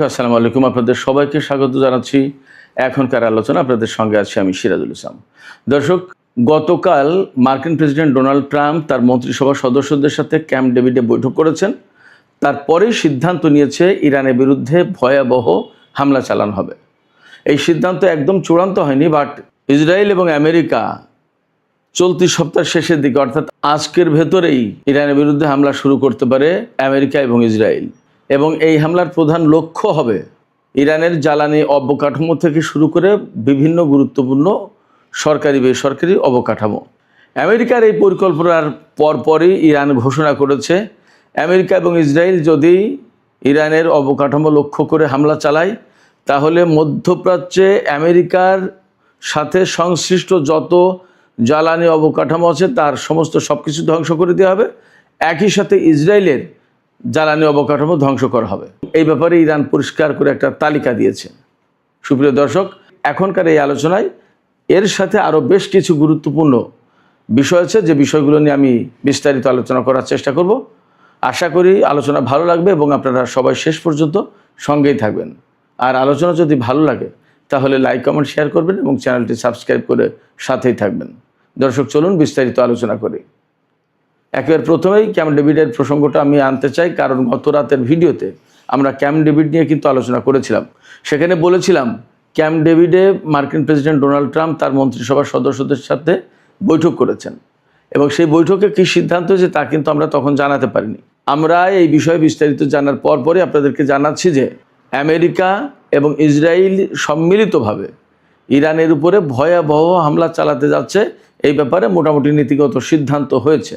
আসসালামু আলাইকুম, আপনাদের সবাইকে স্বাগত জানাচ্ছি। এখনকার আলোচনা আপনাদের সঙ্গে আছি আমি সিরাজুল ইসলাম। দর্শক, গতকাল মার্কিন প্রেসিডেন্ট ডোনাল্ড ট্রাম্প তার মন্ত্রিসভার সদস্যদের সাথে ক্যাম্প ডেভিডে বৈঠক করেছেন। তারপরেই সিদ্ধান্ত নিয়েছে ইরানের বিরুদ্ধে ভয়াবহ হামলা চালানো হবে। এই সিদ্ধান্ত একদম চূড়ান্ত হয়নি, বাট ইসরায়েল এবং আমেরিকা চলতি সপ্তাহের শেষের দিকে অর্থাৎ আজকের ভেতরেই ইরানের বিরুদ্ধে হামলা শুরু করতে পারে আমেরিকা এবং ইসরায়েল। এবং এই হামলার প্রধান লক্ষ্য হবে ইরানের জ্বালানি অবকাঠামো থেকে শুরু করে বিভিন্ন গুরুত্বপূর্ণ সরকারি বেসরকারি অবকাঠামো। আমেরিকার এই পরিকল্পনার পরপরই ইরান ঘোষণা করেছে আমেরিকা এবং ইসরায়েল যদি ইরানের অবকাঠামো লক্ষ্য করে হামলা চালায় তাহলে মধ্যপ্রাচ্যে আমেরিকার সাথে সংশ্লিষ্ট যত জ্বালানি অবকাঠামো আছে তার সমস্ত সব কিছু ধ্বংস করে দেওয়া হবে। একই সাথে ইসরায়েলের জ্বালানি অবকাঠামো ধ্বংস করা হবে। এই ব্যাপারে ইরান পরিষ্কার করে একটা তালিকা দিয়েছে। সুপ্রিয় দর্শক, এখনকার এই আলোচনায় এর সাথে আরও বেশ কিছু গুরুত্বপূর্ণ বিষয় আছে, যে বিষয়গুলো নিয়ে আমি বিস্তারিত আলোচনা করার চেষ্টা করব। আশা করি আলোচনা ভালো লাগবে এবং আপনারা সবাই শেষ পর্যন্ত সঙ্গেই থাকবেন। আর আলোচনা যদি ভালো লাগে তাহলে লাইক কমেন্ট শেয়ার করবেন এবং চ্যানেলটি সাবস্ক্রাইব করে সাথেই থাকবেন। দর্শক, চলুন বিস্তারিত আলোচনা করি। একেবারে প্রথমেই ক্যাম্প ডেভিডের প্রসঙ্গটা আমি আনতে চাই, কারণ গত রাতের ভিডিওতে আমরা ক্যাম্প ডেভিড নিয়ে কিন্তু আলোচনা করেছিলাম। সেখানে বলেছিলাম ক্যাম্প ডেভিডে মার্কিন প্রেসিডেন্ট ডোনাল্ড ট্রাম্প তার মন্ত্রিসভার সদস্যদের সাথে বৈঠক করেছেন এবং সেই বৈঠকে কী সিদ্ধান্ত হয়েছে তা কিন্তু আমরা তখন জানাতে পারিনি। আমরা এই বিষয়ে বিস্তারিত জানার পরপরই আপনাদেরকে জানাচ্ছি যে আমেরিকা এবং ইসরায়েল সম্মিলিতভাবে ইরানের উপরে ভয়াবহ হামলা চালাতে যাচ্ছে। এই ব্যাপারে মোটামুটি নীতিগত সিদ্ধান্ত হয়েছে,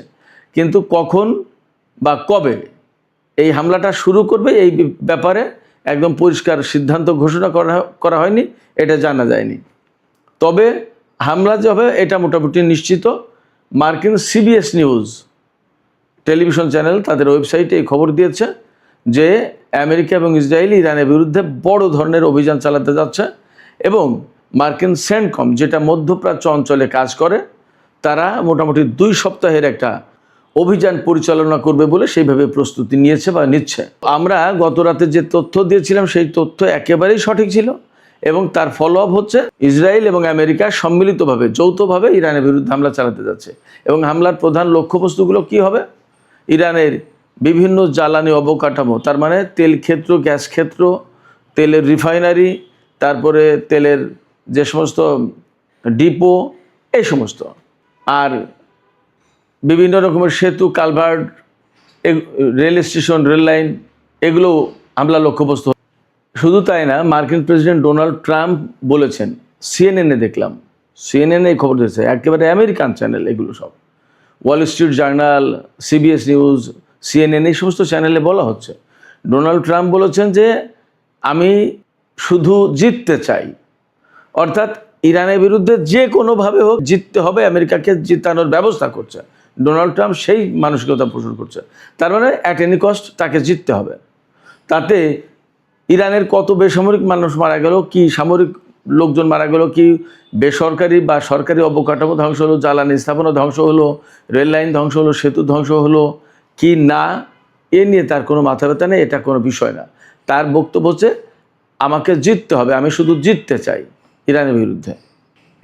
কিন্তু কখন বা কবে এই হামলাটা শুরু করবে এই ব্যাপারে একদম পরিষ্কার সিদ্ধান্ত ঘোষণা করা হয়নি, এটা জানা যায়নি। তবে হামলা যে হবে এটা মোটামুটি নিশ্চিত। মার্কিন সিবিএস নিউজ টেলিভিশন চ্যানেল তাদের ওয়েবসাইটে এই খবর দিয়েছে যে আমেরিকা এবং ইসরায়েল ইরানের বিরুদ্ধে বড় ধরনের অভিযান চালাতে যাচ্ছে এবং মার্কিন সেন্টকম, যেটা মধ্যপ্রাচ্য অঞ্চলে কাজ করে, তারা মোটামুটি 2 সপ্তাহের একটা অভিযান পরিচালনা করবে বলে সেইভাবে প্রস্তুতি নিয়েছে বা নিচ্ছে। আমরা গত রাতে যে তথ্য দিয়েছিলাম সেই তথ্য একেবারেই সঠিক ছিল এবং তার ফলো আপ হচ্ছে ইসরায়েল এবং আমেরিকা সম্মিলিতভাবে যৌথভাবে ইরানের বিরুদ্ধে হামলা চালাতে যাচ্ছে। এবং হামলার প্রধান লক্ষ্যবস্তুগুলো কি হবে? ইরানের বিভিন্ন জ্বালানি অবকাঠামো, তার মানে তেল ক্ষেত্র, গ্যাস ক্ষেত্র, তেলের রিফাইনারি, তারপরে তেলের যে সমস্ত ডিপো, এই সমস্ত, আর বিভিন্ন রকমের সেতু, culvert, rail station, rail line, এগুলো হামলা লক্ষ্যবস্তু। শুধু তাই না, মার্কিন প্রেসিডেন্ট ডোনাল্ড ট্রাম্প বলেছেন, সিএনএনে দেখলাম, সিএনএনে এই খবর দিয়েছে, একেবারে আমেরিকান চ্যানেল এগুলো সব, Wall Street journal, CBS news, CNN, এই সমস্ত চ্যানেলে বলা হচ্ছে ডোনাল্ড ট্রাম্প বলেছেন যে আমি শুধু জিততে চাই, অর্থাৎ ইরানের বিরুদ্ধে যে কোনোভাবে হোক জিততে হবে, আমেরিকাকে জিতানোর ব্যবস্থা করছে ডোনাল্ড ট্রাম্প, সেই মানসিকতা পোষণ করছে। তার মানে অ্যাট এনি কস্ট তাকে জিততে হবে। তাতে ইরানের কত বেসামরিক মানুষ মারা গেল, কি সামরিক লোকজন মারা গেল, কি বেসরকারি বা সরকারি অবকাঠামো ধ্বংস হলো, জ্বালানি স্থাপনা ধ্বংস হলো, রেল লাইন ধ্বংস হলো, সেতু ধ্বংস হলো কি না, এ নিয়ে তার কোনো মাথা ব্যথা নেই, এটা কোনো বিষয় না। তার বক্তব্য হচ্ছে আমাকে জিততে হবে, আমি শুধু জিততে চাই ইরানের বিরুদ্ধে।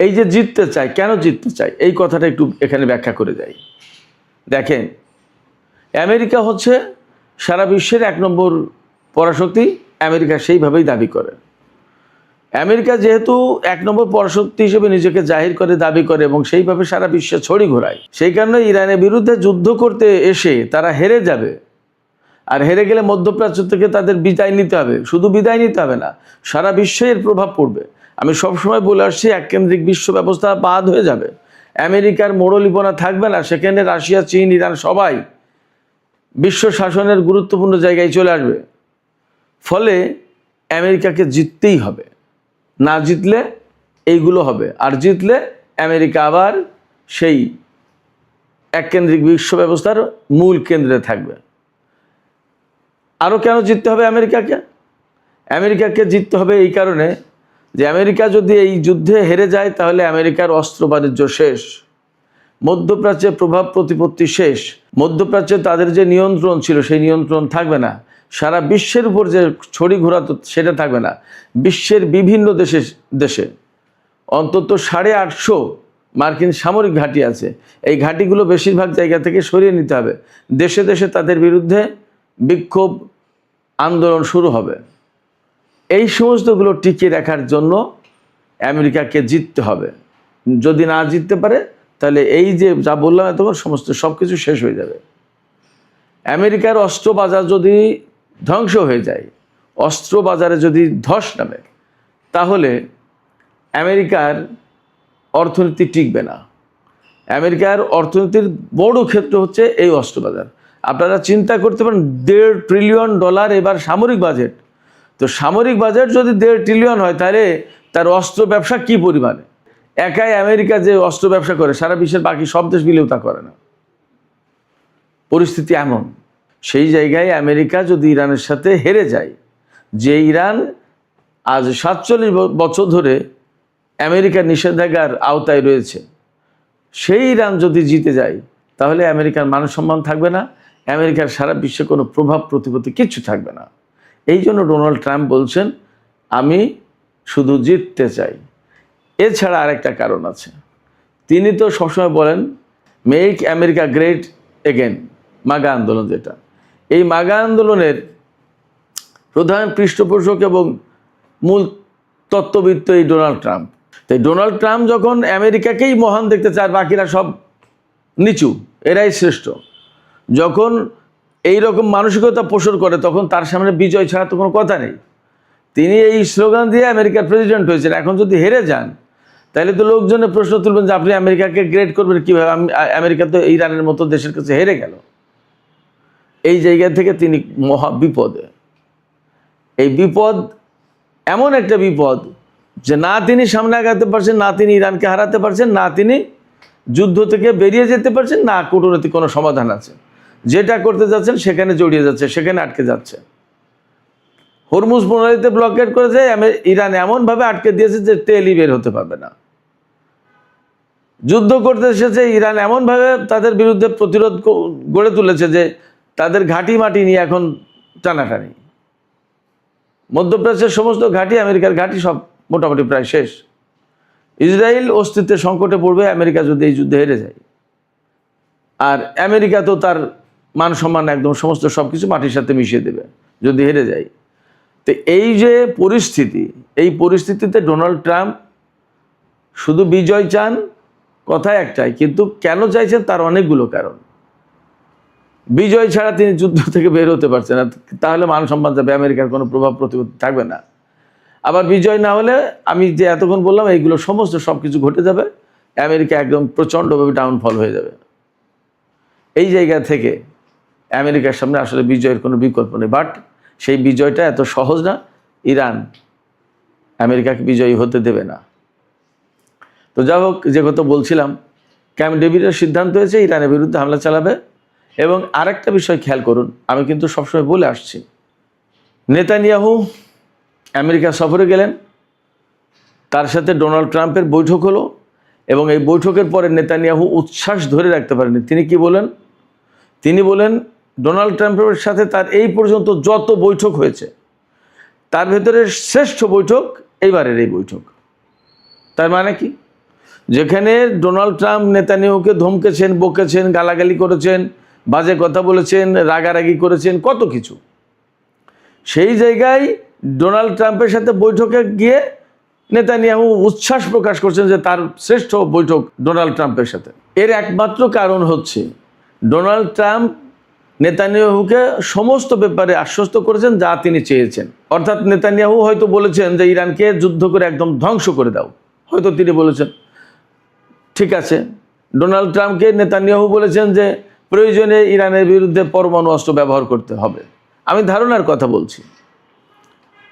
এই যে জিততে চাই, কেন জিততে চাই, এই কথাটা একটু এখানে ব্যাখ্যা করে যাই। দেখেন, আমেরিকা হচ্ছে সারা বিশ্বের 1 নম্বর পরাশক্তি, আমেরিকা সেইভাবেই দাবি করে। আমেরিকা যেহেতু 1 নম্বর পরাশক্তি হিসেবে নিজেকে জাহির করে, দাবি করে এবং সেইভাবে সারা বিশ্বে ছড়ি ঘোরায়, সেই কারণে ইরানের বিরুদ্ধে যুদ্ধ করতে এসে তারা হেরে যাবে। আর হেরে গেলে মধ্যপ্রাচ্য থেকে তাদের বিদায় নিতে হবে। শুধু বিদায় নিতে হবে না, সারা বিশ্বে এর প্রভাব পড়বে। আমি সবসময় বলে আসছি, এককেন্দ্রিক বিশ্ব ব্যবস্থা বাদ হয়ে যাবে, আমেরিকার মোড়লিপনা থাকবে না, সেখানে রাশিয়া, চীন, ইরান সবাই বিশ্ব শাসনের গুরুত্বপূর্ণ জায়গায় চলে আসবে। ফলে আমেরিকাকে জিততেই হবে, না জিতলে এইগুলো হবে, আর জিতলে আমেরিকা আবার সেই এককেন্দ্রিক বিশ্ব ব্যবস্থার মূল কেন্দ্রে থাকবে। আরও কেন জিততে হবে আমেরিকাকে? আমেরিকাকে জিততে হবে এই কারণে যে আমেরিকা যদি এই যুদ্ধে হেরে যায় তাহলে আমেরিকার অস্ত্র বাণিজ্য শেষ, মধ্যপ্রাচ্যে প্রভাব প্রতিপত্তি শেষ, মধ্যপ্রাচ্যে তাদের যে নিয়ন্ত্রণ ছিল সেই নিয়ন্ত্রণ থাকবে না। সারা বিশ্বের উপর যে ছড়ি ঘোরাতো সেটা থাকবে না। বিশ্বের বিভিন্ন দেশে অন্তত 850 মার্কিন সামরিক ঘাঁটি আছে। এই ঘাঁটিগুলো বেশিরভাগ জায়গা থেকে সরিয়ে নিতে হবে। দেশে দেশে তাদের বিরুদ্ধে বিক্ষোভ আন্দোলন শুরু হবে। এই সমস্তগুলো টিকিয়ে রাখার জন্য আমেরিকাকে জিততে হবে। যদি না জিততে পারে তাহলে এই যে যা বললাম এতক্ষণ সব কিছু শেষ হয়ে যাবে। আমেরিকার অস্ত্র বাজার যদি ধ্বংস হয়ে যায়, অস্ত্র বাজারে যদি ধস নামে, তাহলে আমেরিকার অর্থনীতি টিকবে না। আমেরিকার অর্থনীতির বড় ক্ষেত্র হচ্ছে এই অস্ত্র বাজার। আপনারা চিন্তা করতে পারেন, $1.5 ট্রিলিয়ন এবার সামরিক বাজেট। তো সামরিক বাজেট যদি $1.5 ট্রিলিয়ন হয়, তাহলে তার অস্ত্র ব্যবসা কি পরিমাণে? একাই আমেরিকা যে অস্ত্র ব্যবসা করে, সারা বিশ্বের বাকি সব দেশ মিলেও তা করে না। পরিস্থিতি এমন। সেই জায়গায় আমেরিকা যদি ইরানের সাথে হেরে যায়, যে ইরান আজ 47 বছর ধরে আমেরিকার নিষেধাজ্ঞার আওতায় রয়েছে, সেই ইরান যদি জিতে যায়, তাহলে আমেরিকার মান সম্মান থাকবে না, আমেরিকার সারা বিশ্বে কোনো প্রভাব প্রতিপত্তি কিচ্ছু থাকবে না। এই জন্য ডোনাল্ড ট্রাম্প বলছেন, আমি শুধু জিততে চাই। এছাড়া আরেকটা কারণ আছে। তিনি তো সবসময় বলেন মেক আমেরিকা গ্রেট এগেন, মাগা আন্দোলন যেটা, এই মাগা আন্দোলনের প্রধান পৃষ্ঠপোষক এবং মূল তত্ত্ববিদ এই ডোনাল্ড ট্রাম্প। তাই ডোনাল্ড ট্রাম্প যখন আমেরিকাকেই মহান দেখতে চায়, বাকিরা সব নিচু, এরাই শ্রেষ্ঠ, যখন এই রকম মানসিকতা পোষণ করে, তখন তার সামনে বিজয় ছাড়া তো কোনো কথা নেই। তিনি এই স্লোগান দিয়ে আমেরিকার প্রেসিডেন্ট হয়েছেন। এখন যদি হেরে যান, তাহলে তো লোকজনের প্রশ্ন তুলবেন যে আপনি আমেরিকাকে গ্রেট করবেন কীভাবে? আমেরিকা তো ইরানের মতো দেশের কাছে হেরে গেল। এই জায়গা থেকে তিনি মহা বিপদে। এই বিপদ এমন একটা বিপদ যে না তিনি সামনে আগাতে পারছেন, না তিনি ইরানকে হারাতে পারছেন, না তিনি যুদ্ধ থেকে বেরিয়ে যেতে পারছেন, না কূটনৈতিক কোনো সমাধান আছে। যেটা করতে যাচ্ছেন সেখানে জড়িয়ে যাচ্ছে, সেখানে আটকে যাচ্ছে। হরমুজ প্রণালীতে ব্লকেট করেছে ইরান, এমনভাবে আটকে দিয়েছে যে তেলই বের হতে পারবে না। যুদ্ধ করতে এসেছে ইরান, এমনভাবে তাদের বিরুদ্ধে প্রতিরোধ গড়ে তুলেছে যে তাদের ঘাঁটি মাটি নিয়ে এখন টানাটানি। মধ্যপ্রাচ্যের সমস্ত ঘাঁটি, আমেরিকার ঘাঁটি সব মোটামুটি প্রায় শেষ। ইসরায়েল অস্তিত্বের সংকটে পড়বে আমেরিকা যদি এই যুদ্ধে হেরে যায়। আর আমেরিকা তো তার মান সম্মান একদম সমস্ত সব কিছু মাটির সাথে মিশিয়ে দেবে যদি হেরে যায়। তো এই যে পরিস্থিতি, এই পরিস্থিতিতে ডোনাল্ড ট্রাম্প শুধু বিজয় চান, কথা একটাই, কিন্তু কেন চাইছেন তার অনেকগুলো কারণ। বিজয় ছাড়া তিনি যুদ্ধ থেকে বের হতে পারছেন না, তাহলে মান সম্মান যাবে, আমেরিকার কোনো প্রভাব প্রতিপত্তি থাকবে না। আবার বিজয় না হলে আমি যে এতক্ষণ বললাম এইগুলো সমস্ত সব কিছু ঘটে যাবে, আমেরিকা একদম প্রচণ্ডভাবে ডাউনফল হয়ে যাবে। এই জায়গা থেকে আমেরিকার সামনে আসলে বিজয়ের কোনো বিকল্প নেই। বাট সেই বিজয়টা এত সহজ না, ইরান আমেরিকাকে বিজয়ী হতে দেবে না। তো যাই হোক, যে কথা বলছিলাম, ক্যাম্প ডেভিডের সিদ্ধান্ত হয়েছে ইরানের বিরুদ্ধে হামলা চালাবে। এবং আরেকটা বিষয় খেয়াল করুন, আমি কিন্তু সবসময় বলে আসছি, নেতানিয়াহু আমেরিকা সফরে গেলেন, তার সাথে ডোনাল্ড ট্রাম্পের বৈঠক হলো, এবং এই বৈঠকের পরে নেতানিয়াহু উচ্ছ্বাস ধরে রাখতে পারেনি। তিনি কি বলেন? তিনি বলেন ডোনাল্ড ট্রাম্পের সাথে তার এই পর্যন্ত যত বৈঠক হয়েছে তার ভেতরে শ্রেষ্ঠ বৈঠক এইবারের এই বৈঠক। তার মানে কি? যেখানে ডোনাল্ড ট্রাম্প নেতানিয়াহুকে ধমকেছেন, বকেছেন, গালাগালি করেছেন, বাজে কথা বলেছেন, রাগারাগি করেছেন, কত কিছু, সেই জায়গায় ডোনাল্ড ট্রাম্পের সাথে বৈঠকে গিয়ে নেতানিয়াহু উচ্ছ্বাস প্রকাশ করছেন যে তার শ্রেষ্ঠ বৈঠক ডোনাল্ড ট্রাম্পের সাথে। এর একমাত্র কারণ হচ্ছে ডোনাল্ড ট্রাম্প নেতানিয়াহুকে সমস্ত ব্যাপারে আশ্বস্ত করেছেন যা তিনি চেয়েছেন। অর্থাৎ নেতানিয়াহু হয়তো বলেছেন যে ইরানকে যুদ্ধ করে একদম ধ্বংস করে দাও, হয়তো তিনি বলেছেন, ঠিক আছে। ডোনাল্ড ট্রাম্পকে নেতানিয়াহু বলেছেন যে প্রয়োজনে ইরানের বিরুদ্ধে পরমাণু অস্ত্র ব্যবহার করতে হবে। আমি ধারণার কথা বলছি।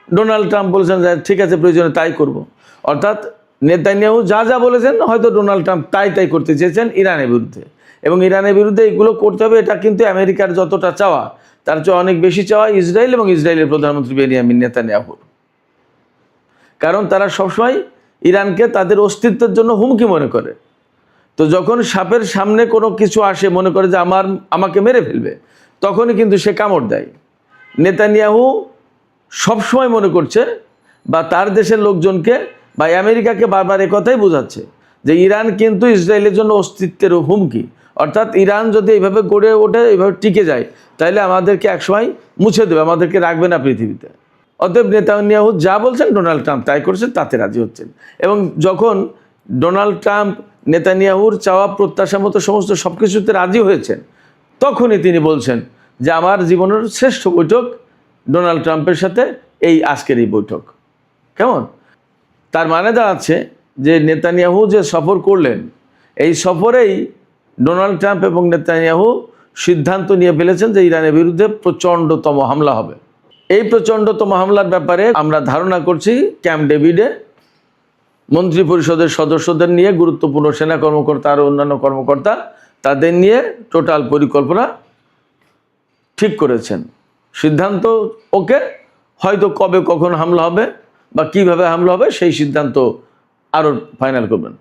ডোনাল্ড ট্রাম্প বলেছেন যে ঠিক আছে, প্রয়োজনে তাই করব। অর্থাৎ নেতানিয়াহু যা যা বলেছেন হয়তো ডোনাল্ড ট্রাম্প তাই করতে চেয়েছেন ইরানের বিরুদ্ধে। এবং ইরানের বিরুদ্ধে এগুলো করতে হবে, এটা কিন্তু আমেরিকার যতটা চাওয়া তার চেয়ে অনেক বেশি চাওয়া ইসরায়েল এবং ইসরায়েলের প্রধানমন্ত্রী বেনিয়ামিন নেতানিয়াহুর। কারণ তারা সবসময় ইরানকে তাদের অস্তিত্বের জন্য হুমকি মনে করে। তো যখন সাপের সামনে কোনো কিছু আসে, মনে করে যে আমাকে মেরে ফেলবে, তখনই কিন্তু সে কামড় দেয়। নেতানিয়াহু সবসময় মনে করছে বা তার দেশের লোকজনকে বা আমেরিকাকে বারবার একথাই বোঝাচ্ছে যে ইরান কিন্তু ইসরায়েলের জন্য অস্তিত্বের হুমকি, অর্থাৎ ইরান যদি এইভাবে গড়ে ওঠে, এইভাবে টিকে যায়, তাহলে আমাদেরকে একসময় মুছে দেবে, আমাদেরকে রাখবে না পৃথিবীতে। অতএব নেতানিয়াহু যা বলছেন ডোনাল্ড ট্রাম্প তাই করছেন, তাতে রাজি হচ্ছেন। এবং যখন ডোনাল্ড ট্রাম্প নেতানিয়াহুর চাওয়া প্রত্যাশা মতো সমস্ত সব কিছুতে রাজি হয়েছেন, তখনই তিনি বলছেন যে আমার জীবনের শ্রেষ্ঠ বৈঠক ডোনাল্ড ট্রাম্পের সাথে এই আজকের এই বৈঠক। কেমন? তার মানে দাঁড়াচ্ছে যে নেতানিয়াহু যে সফর করলেন, এই সফরেই ডোনাল্ড ট্রাম্প এবং নেতানিয়াহু সিদ্ধান্ত নিয়ে ফেলেছেন যে ইরানের বিরুদ্ধে প্রচণ্ডতম হামলা হবে। এই প্রচণ্ডতম হামলার ব্যাপারে আমরা ধারণা করছি ক্যাম্প ডেভিডে মন্ত্রী পরিষদের সদস্যদের নিয়ে, গুরুত্বপূর্ণ সেনা কর্মকর্তা আর অন্যান্য কর্মকর্তা, তাদের নিয়ে টোটাল পরিকল্পনা ঠিক করেছেন। সিদ্ধান্ত ওকে, হয়তো কবে কখন হামলা হবে বা কিভাবে হামলা হবে সেই সিদ্ধান্ত আরও ফাইনাল করবেন।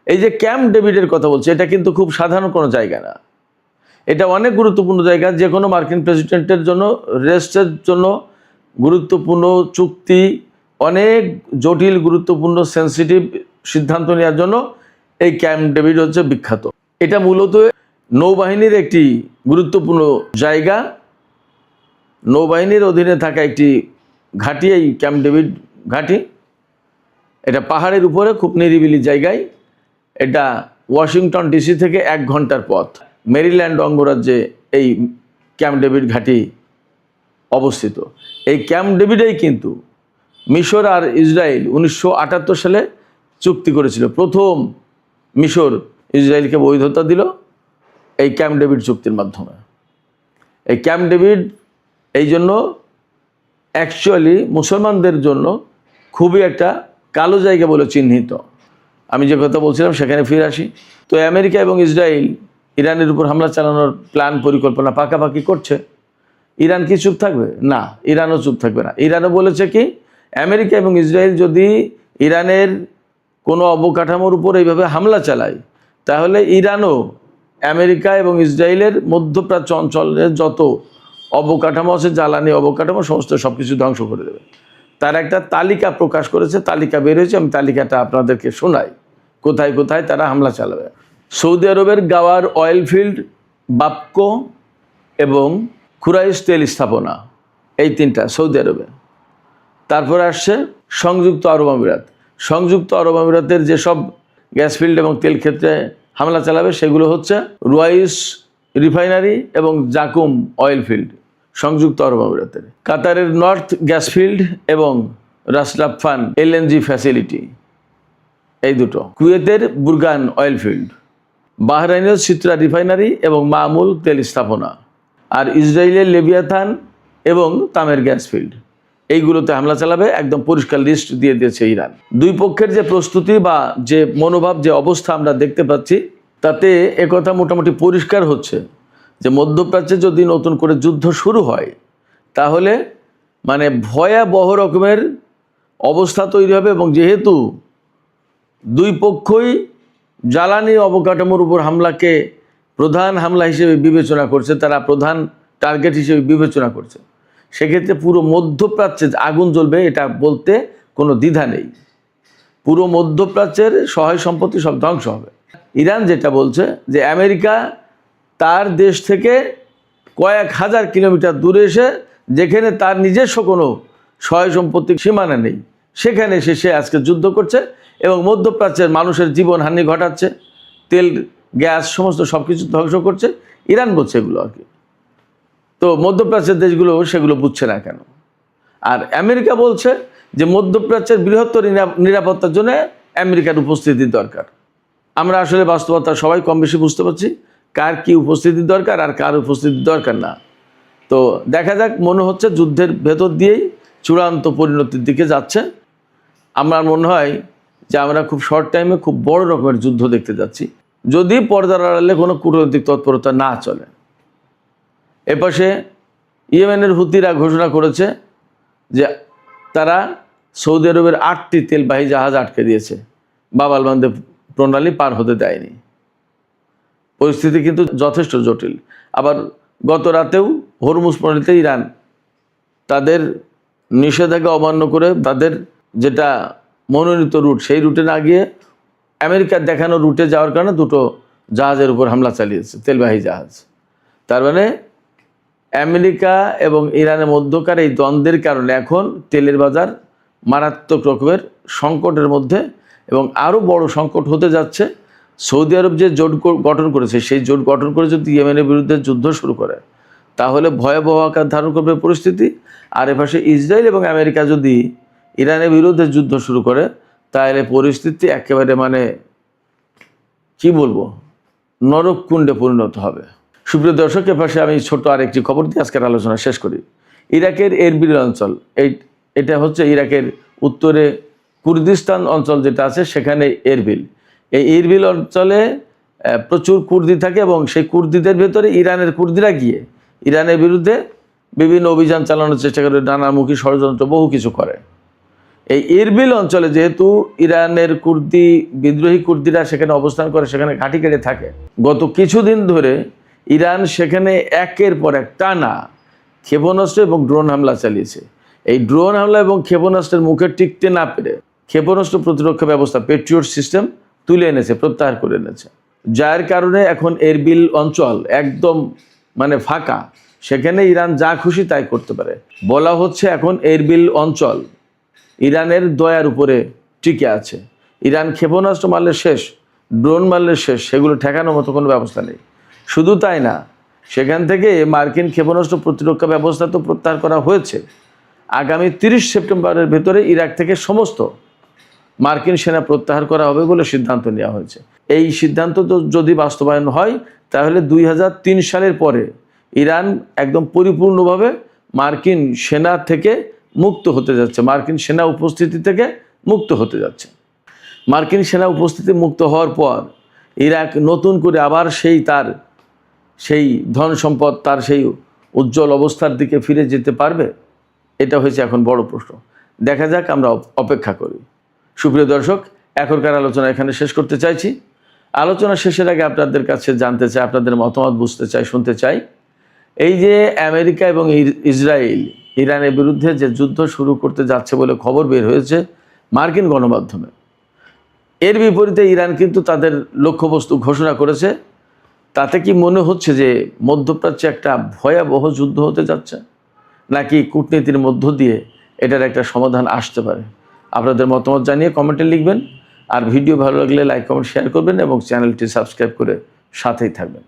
এই যে ক্যাম্প ডেভিডের কথা বলছে, এটা কিন্তু খুব সাধারণ কোনো জায়গা না, এটা অনেক গুরুত্বপূর্ণ জায়গা। যে কোনো মার্কিন প্রেসিডেন্টের জন্য, রেস্টের জন্য গুরুত্বপূর্ণ চুক্তি, অনেক জটিল গুরুত্বপূর্ণ সেন্সিটিভ সিদ্ধান্ত নেওয়ার জন্য এই ক্যাম্প ডেভিড হচ্ছে বিখ্যাত। এটা মূলত নৌবাহিনীর একটি গুরুত্বপূর্ণ জায়গা, নৌবাহিনীর অধীনে থাকা একটি ঘাঁটি, এই ক্যাম্প ডেভিড ঘাঁটি। এটা পাহাড়ের উপরে খুব নিরিবিলি জায়গায়। এটা ওয়াশিংটন ডিসি থেকে 1 ঘন্টার পথ। মেরিল্যান্ড অঙ্গরাজ্যে এই ক্যাম্প ডেভিড ঘাঁটি অবস্থিত। এই ক্যাম্প ডেভিডেই কিন্তু মিশর আর ইসরায়েল 1978 সালে চুক্তি করেছিল। প্রথম মিশর ইসরায়েলকে বৈধতা দিল এই ক্যাম্প ডেভিড চুক্তির মাধ্যমে। এই ক্যাম্প ডেভিড এই জন্য অ্যাকচুয়ালি মুসলমানদের জন্য খুবই একটা কালো জায়গা বলে চিহ্নিত। আমি যে কথা বলছিলাম সেখানে ফিরে আসি। তো আমেরিকা এবং ইসরায়েল ইরানের উপর হামলা চালানোর প্ল্যান পরিকল্পনা পাকাপাকি করছে। ইরান কি চুপ থাকবে? না, ইরানও চুপ থাকবে না। ইরানও বলেছে কি, আমেরিকা এবং ইসরায়েল যদি ইরানের কোনো অবকাঠামোর উপর এইভাবে হামলা চালায়, তাহলে ইরানও আমেরিকা এবং ইসরায়েলের মধ্যপ্রাচ্য অঞ্চলের যত অবকাঠামো আছে, জ্বালানি অবকাঠামো, সমস্ত সব কিছু ধ্বংস করে দেবে। তার একটা তালিকা প্রকাশ করেছে, তালিকা বের হয়েছে, আমি তালিকাটা আপনাদেরকে শোনাই কোথায় কোথায় তারা হামলা চালাবে। সৌদি আরবের গাওয়ার অয়েল ফিল্ড, বাপকো এবং খুরাইশ তেল স্থাপনা, এই 3টা সৌদি আরবে। তারপরে আসছে সংযুক্ত আরব আমিরাত। সংযুক্ত আরব আমিরাতের যেসব গ্যাস ফিল্ড এবং তেল ক্ষেত্রে হামলা চালাবে সেগুলো হচ্ছে রুয়াইস রিফাইনারি এবং জাকুম অয়েল ফিল্ড, সংযুক্ত আরব আমিরাতের। কাতারের নর্থ গ্যাস ফিল্ড এবং রাসলাফান এলএনজি ফ্যাসিলিটি, এই দুটো। কুয়েতের বুরগান অয়েল ফিল্ড, বাহরাইনের সিত্রা রিফাইনারি এবং মামুল তেল স্থাপনা, আর ইসরায়েলের লেবিয়াথান এবং তামের গ্যাস ফিল্ড, এইগুলোতে হামলা চালাবে। একদম পরিষ্কার লিস্ট দিয়ে দিয়েছে ইরান। দুই পক্ষের যে প্রস্তুতি বা যে মনোভাব, যে অবস্থা আমরা দেখতে পাচ্ছি, তাতে একথা মোটামুটি পরিষ্কার হচ্ছে যে মধ্যপ্রাচ্যে যদি নতুন করে যুদ্ধ শুরু হয়, তাহলে মানে ভয়াবহ রকমের অবস্থা তৈরি হবে। এবং যেহেতু দুই পক্ষই জ্বালানি অবকাঠামোর উপর হামলাকে প্রধান হামলা হিসেবে বিবেচনা করছে, তারা প্রধান টার্গেট হিসেবে বিবেচনা করছে, সেক্ষেত্রে পুরো মধ্যপ্রাচ্যে আগুন জ্বলবে, এটা বলতে কোনো দ্বিধা নেই। পুরো মধ্যপ্রাচ্যের সহায় সম্পত্তি সব ধ্বংস হবে। ইরান যেটা বলছে যে আমেরিকা তার দেশ থেকে কয়েক হাজার কিলোমিটার দূরে এসে, যেখানে তার নিজস্ব কোনো সহায় সম্পত্তির সীমানা নেই, সেখানে সে আজকে যুদ্ধ করছে এবং মধ্যপ্রাচ্যের মানুষের জীবনহানি ঘটাচ্ছে, তেল গ্যাস সমস্ত সব কিছু ধ্বংস করছে। ইরান বলছে এগুলো আর কি। তো মধ্যপ্রাচ্যের দেশগুলো সেগুলো বুঝছে না কেন? আর আমেরিকা বলছে যে মধ্যপ্রাচ্যের বৃহত্তর নিরাপত্তার জন্য আমেরিকার উপস্থিতির দরকার। আমরা আসলে বাস্তবতা সবাই কম বেশি বুঝতে পারছি কার কি উপস্থিতির দরকার আর কার উপস্থিতির দরকার না। তো দেখা যাক, মনে হচ্ছে যুদ্ধের ভেতর দিয়েই চূড়ান্ত পরিণতির দিকে যাচ্ছে। আমার মনে হয় যে আমরা খুব শর্ট টাইমে খুব বড় রকমের যুদ্ধ দেখতে যাচ্ছি, যদি পর্দার আড়ালে কোনো কূটনৈতিক তৎপরতা না চলে। এপাশে ইয়েমেনের হুতিরা ঘোষণা করেছে যে তারা সৌদি আরবের 8টি তেলবাহী জাহাজ আটকে দিয়েছে, বাব আল মানদেব প্রণালী পার হতে দেয়নি। পরিস্থিতি কিন্তু যথেষ্ট জটিল। আবার গত রাতেও হরমুজ প্রণালীতে ইরান তাদের নিষেধাজ্ঞা অমান্য করে তাদের যেটা মনোনীত রুট সেই রুটে না গিয়ে আমেরিকার দেখানো রুটে যাওয়ার কারণে দুটো জাহাজের উপর হামলা চালিয়েছে, তেলবাহী জাহাজ। তার মানে আমেরিকা এবং ইরানের মধ্যকার এই দ্বন্দ্বের কারণে এখন তেলের বাজার মারাত্মক রকমের সংকটের মধ্যে, এবং আরও বড় সংকট হতে যাচ্ছে। সৌদি আরব যে জোট গঠন করেছে, সেই জোট গঠন করে যদি ইয়েমেনের বিরুদ্ধে যুদ্ধ শুরু করে তাহলে ভয়াবহ আকার ধারণ করবে পরিস্থিতি। আর এপাশে ইসরায়েল এবং আমেরিকা যদি ইরানের বিরুদ্ধে যুদ্ধ শুরু করে তাহলে পরিস্থিতি একেবারে মানে কি বলবো, নরককুণ্ডে পরিণত হবে। সুপ্রিয় দর্শক, এপাশে আমি ছোট আরেকটি খবর দিয়ে আজকের আলোচনা শেষ করি। ইরাকের এরবিল অঞ্চল, এটা হচ্ছে ইরাকের উত্তরে কুর্দিস্তান অঞ্চল যেটা আছে, সেখানে এরবিল। এই এরবিল অঞ্চলে প্রচুর কুর্দি থাকে এবং সেই কুর্দিদের ভেতরে ইরানের কুর্দিরা গিয়ে ইরানের বিরুদ্ধে বিভিন্ন অভিযান চালানোর চেষ্টা করে, নানামুখী ষড়যন্ত্র বহু কিছু করে। এই এরবিল অঞ্চলে যেহেতু ইরানের বিদ্রোহী কুর্দিরা সেখানে অবস্থান করে, সেখানে ঘাঁটি কেটে থাকে, গত কিছুদিন ধরে ইরান সেখানে একের পর এক টানা ক্ষেপণাস্ত্র এবং ড্রোন হামলা চালিয়েছে। এই ড্রোন হামলা এবং ক্ষেপণাস্ত্রের মুখে টিকতে না পেরে ক্ষেপণাস্ত্র প্রতিরক্ষা ব্যবস্থা পেট্রিয়ট সিস্টেম তুলে এনেছে, প্রত্যাহার করে এনেছে, যার কারণে এখন এরবিল অঞ্চল একদম মানে ফাঁকা। সেখানে ইরান যা খুশি তাই করতে পারে। বলা হচ্ছে এখন এরবিল অঞ্চল ইরানের দয়ার উপরে টিকে আছে। ইরান ক্ষেপণাস্ত্র মারলে শেষ, ড্রোন মারলে শেষ, সেগুলো ঠেকানোর মতো কোনো ব্যবস্থা নেই। শুধু তাই না, সেখান থেকে মার্কিন ক্ষেপণাস্ত্র প্রতিরক্ষা ব্যবস্থা তো প্রত্যাহার করা হয়েছে। আগামী 30 সেপ্টেম্বরের ভেতরে ইরাক থেকে সমস্ত মার্কিন সেনা প্রত্যাহার করা হবে বলে সিদ্ধান্ত নেওয়া হয়েছে। এই সিদ্ধান্ত যদি বাস্তবায়ন হয় তাহলে 2003 সালের পরে ইরান একদম পরিপূর্ণভাবে মার্কিন সেনা থেকে মুক্ত হতে যাচ্ছে, মার্কিন সেনা উপস্থিতি থেকে মুক্ত হতে যাচ্ছে। মার্কিন সেনা উপস্থিতি মুক্ত হওয়ার পর ইরাক নতুন করে আবার তার সেই ধন সম্পদ, তার সেই উজ্জ্বল অবস্থার দিকে ফিরে যেতে পারবে? এটা হয়েছে এখন বড় প্রশ্ন। দেখা যাক, আমরা অপেক্ষা করি। সুপ্রিয় দর্শক, এখনকার আলোচনা এখানে শেষ করতে চাইছি। আলোচনা শেষের আগে আপনাদের কাছে জানতে চাই, আপনাদের মতামত বুঝতে চাই, শুনতে চাই। এই যে আমেরিকা এবং ইসরায়েল ইরানের বিরুদ্ধে যে যুদ্ধ শুরু করতে যাচ্ছে বলে খবর বের হয়েছে মার্কিন গণমাধ্যমে, এর বিপরীতে ইরান কিন্তু তাদের লক্ষ্যবস্তু ঘোষণা করেছে। তাতে কি মনে হচ্ছে যে মধ্যপ্রাচ্যে একটা ভয়াবহ যুদ্ধ হতে যাচ্ছে, নাকি কূটনীতির মধ্য দিয়ে এটার একটা সমাধান আসতে পারে? আপনাদের মতামত জানিয়ে কমেন্টে লিখবেন। আর ভিডিও ভালো লাগলে লাইক, কমেন্ট, শেয়ার করবেন এবং চ্যানেলটি সাবস্ক্রাইব করে সাথেই থাকবেন।